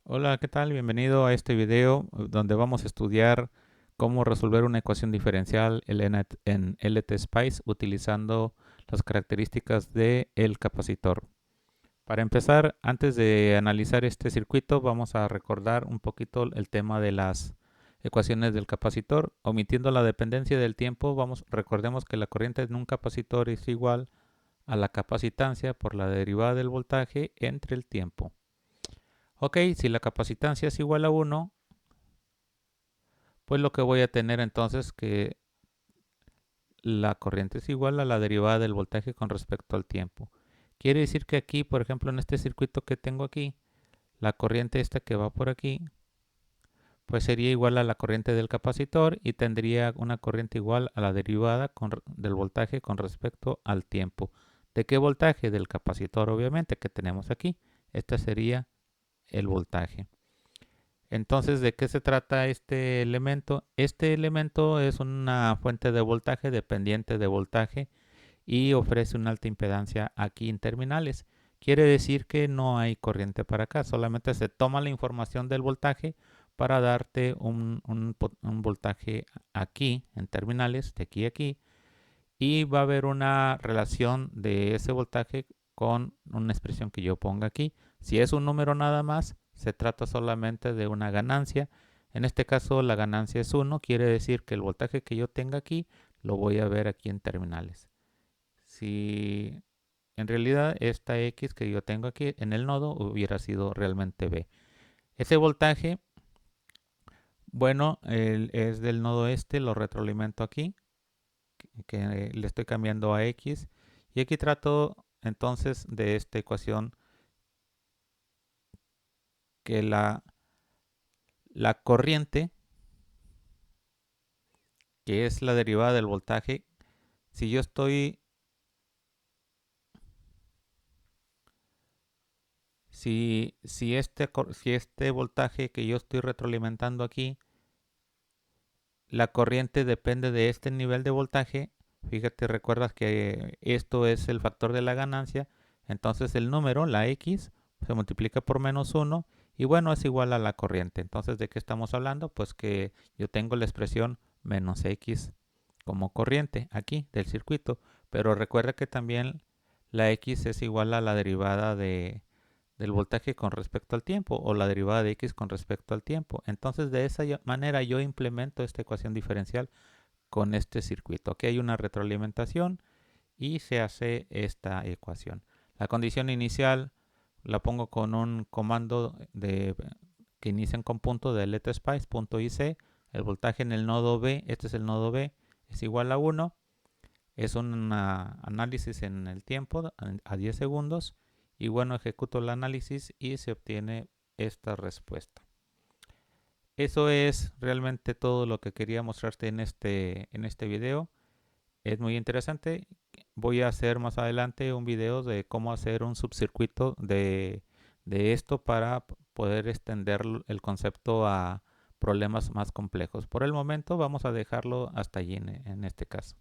Hola, ¿qué tal? Bienvenido a este video donde vamos a estudiar cómo resolver una ecuación diferencial en LTSpice utilizando las características del capacitor. Para empezar, antes de analizar este circuito, vamos a recordar un poquito el tema de las ecuaciones del capacitor. Omitiendo la dependencia del tiempo, recordemos que la corriente en un capacitor es igual a la capacitancia por la derivada del voltaje entre el tiempo. Ok, si la capacitancia es igual a 1, pues lo que voy a tener entonces que la corriente es igual a la derivada del voltaje con respecto al tiempo. Quiere decir que aquí, por ejemplo, en este circuito que tengo aquí, la corriente esta que va por aquí, pues sería igual a la corriente del capacitor y tendría una corriente igual a la derivada del voltaje con respecto al tiempo. ¿De qué voltaje? Del capacitor, obviamente, que tenemos aquí. Este sería el voltaje. Entonces, ¿de qué se trata este elemento? Este elemento es una fuente de voltaje dependiente de voltaje y ofrece una alta impedancia aquí en terminales. Quiere decir que no hay corriente para acá, solamente se toma la información del voltaje para darte un voltaje aquí en terminales, de aquí a aquí, y va a haber una relación de ese voltaje con una expresión que yo ponga aquí. Si es un número nada más, se trata solamente de una ganancia. En este caso la ganancia es 1, quiere decir que el voltaje que yo tenga aquí lo voy a ver aquí en terminales. Si en realidad esta X que yo tengo aquí en el nodo hubiera sido realmente B. Ese voltaje, bueno, es del nodo este, lo retroalimento aquí que le estoy cambiando a X. Y aquí trato entonces de esta ecuación que la corriente, que es la derivada del voltaje, si yo estoy, si este voltaje que yo estoy retroalimentando aquí, la corriente depende de este nivel de voltaje, fíjate, recuerdas que esto es el factor de la ganancia, entonces el número, la X, se multiplica por menos 1 y bueno, es igual a la corriente. Entonces, ¿de qué estamos hablando? Pues que yo tengo la expresión menos X como corriente aquí del circuito, pero recuerda que también la X es igual a la derivada del voltaje con respecto al tiempo o la derivada de X con respecto al tiempo. Entonces, de esa manera yo implemento esta ecuación diferencial con este circuito. Aquí hay una retroalimentación y se hace esta ecuación. La condición inicial la pongo con un comando que inician con punto de LTSpice, punto IC. El voltaje en el nodo B, este es el nodo B, es igual a 1. Es un análisis en el tiempo, a 10 segundos. Y bueno, ejecuto el análisis y se obtiene esta respuesta. Eso es realmente todo lo que quería mostrarte en este video. Es muy interesante. Voy a hacer más adelante un video de cómo hacer un subcircuito de esto para poder extender el concepto a problemas más complejos. Por el momento vamos a dejarlo hasta allí en este caso.